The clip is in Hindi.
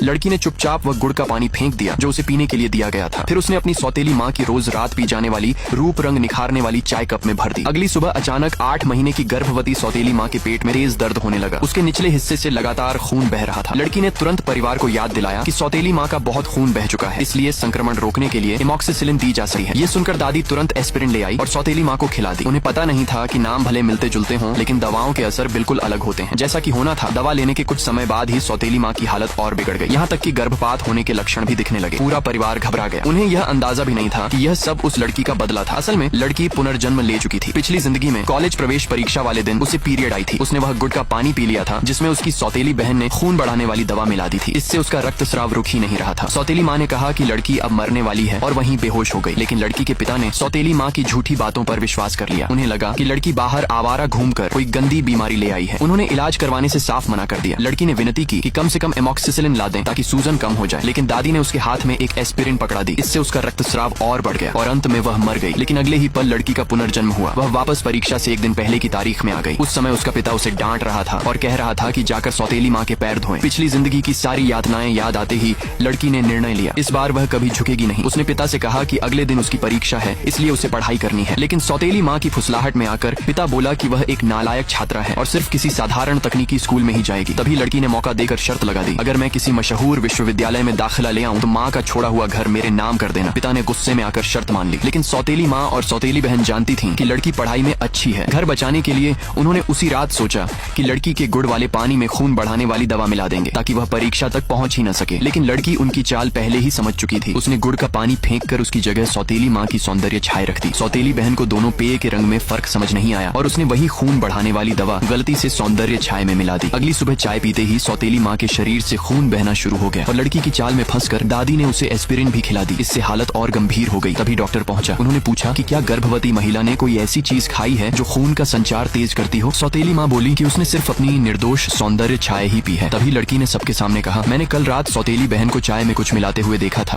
लड़की ने चुपचाप वह गुड़ का पानी फेंक दिया जो उसे पीने के लिए दिया गया था। फिर उसने अपनी सौतेली माँ की रोज रात पी जाने वाली रूप रंग निखारने वाली चाय कप में भर दी। अगली सुबह अचानक 8 महीने की गर्भवती सौतेली माँ के पेट में तेज दर्द होने लगा। उसके निचले हिस्से से लगातार खून बह रहा था। लड़की ने तुरंत परिवार को याद दिलाया कि सौतेली माँ का बहुत खून बह चुका है, इसलिए संक्रमण रोकने के लिए एमॉक्सिसिलिन दी जा सकती है। ये सुनकर दादी तुरंत एस्पिरिन ले आई और सौतेली माँ को खिला दी। उन्हें पता नहीं था कि नाम भले मिलते जुलते हों, लेकिन दवाओं के असर बिल्कुल अलग होते हैं। जैसा कि होना था, दवा लेने के कुछ समय बाद ही सौतेली माँ की हालत और बिगड़ गई। यहाँ तक कि गर्भपात होने के लक्षण भी दिखने लगे। पूरा परिवार घबरा गया। उन्हें यह अंदाजा भी नहीं था कि यह सब उस लड़की का बदला था। असल में लड़की पुनर्जन्म ले चुकी थी। पिछली जिंदगी में कॉलेज प्रवेश परीक्षा वाले दिन उसे पीरियड आई थी। उसने वह गुड़ का पानी पी लिया था जिसमें उसकी सौतेली बहन ने खून बढ़ाने वाली दवा मिला दी थी। इससे उसका रक्तस्राव रुक ही नहीं रहा था। सौतेली माँ ने कहा कि लड़की अब मरने वाली है और वहीं बेहोश हो गई। लेकिन लड़की के पिता ने सौतेली माँ की झूठी बातों पर विश्वास कर लिया। उन्हें लगा कि लड़की बाहर आवारा घूमकर कोई गंदी बीमारी ले आई है। उन्होंने इलाज करवाने से साफ मना कर दिया। लड़की ने विनती की कि कम से कम एमॉक्सिसिलिन ला दें ताकि सूजन कम हो जाए, लेकिन दादी ने उसके हाथ में एक एस्पिरिन पकड़ा दी। इससे उसका रक्तस्राव और बढ़ गया और अंत में वह मर गई। लेकिन अगले ही पल लड़की का पुनर्जन्म हुआ। वह वापस परीक्षा से एक दिन पहले की तारीख में आ गई। उस समय उसका पिता उसे डांट रहा था और कह रहा था कि जाकर सौतेली माँ के पैर धोएं। पिछली जिंदगी की सारी यातनाएं याद आते ही लड़की ने निर्णय लिया, इस बार वह कभी झुकेगी नहीं। उसने पिता से कहा कि अगले दिन उसकी परीक्षा है, इसलिए उसे पढ़ाई करनी है। लेकिन सौतेली माँ की फुसलाहट में आकर पिता बोला कि वह एक नालायक छात्रा है और सिर्फ किसी साधारण तकनीकी स्कूल में ही जाएगी। तभी लड़की ने मौका देकर शर्त लगा दी, अगर मैं किसी मशहूर विश्वविद्यालय में दाखिला ले आऊं तो माँ का छोड़ा हुआ घर मेरे नाम कर देना। पिता ने गुस्से में आकर शर्त मान ली। लेकिन सौतेली माँ और सौतेली बहन जानती थीं कि लड़की पढ़ाई में अच्छी है। घर बचाने के लिए उन्होंने उसी रात सोचा कि लड़की के गुड़ वाले पानी में खून बढ़ाने वाली दवा मिला देंगे ताकि वह परीक्षा तक पहुंच ही न सके। लेकिन लड़की उनकी चाल पहले ही समझ चुकी थी। उसने गुड़ का पानी फेंक कर उसकी जगह सौतेली माँ की सौंदर्य छाए रख दी। सौतेली बहन को दोनों पेय के रंग में फर्क समझ नहीं आया और उसने वही खून बढ़ाने वाली दवा गलती से सौंदर्य छाए में मिला दी। अगली सुबह चाय पीते ही सौतेली माँ के शरीर से खून बहना शुरू हो गया और लड़की की चाल में फंसकर दादी ने उसे एस्पिरिन भी खिला दी। इससे हालत और गंभीर हो गई। तभी डॉक्टर पहुंचा। उन्होंने पूछा कि क्या गर्भवती महिला ने कोई ऐसी चीज खाई है जो खून का संचार तेज करती हो। सौतेली माँ बोली कि उसने सिर्फ अपनी निर्दोष सौंदर्य छाए ही पी है। तभी लड़की ने सबके सामने कहा, मैंने कल रात सौतेली बहन को चाय में कुछ मिलाते हुए देखा था।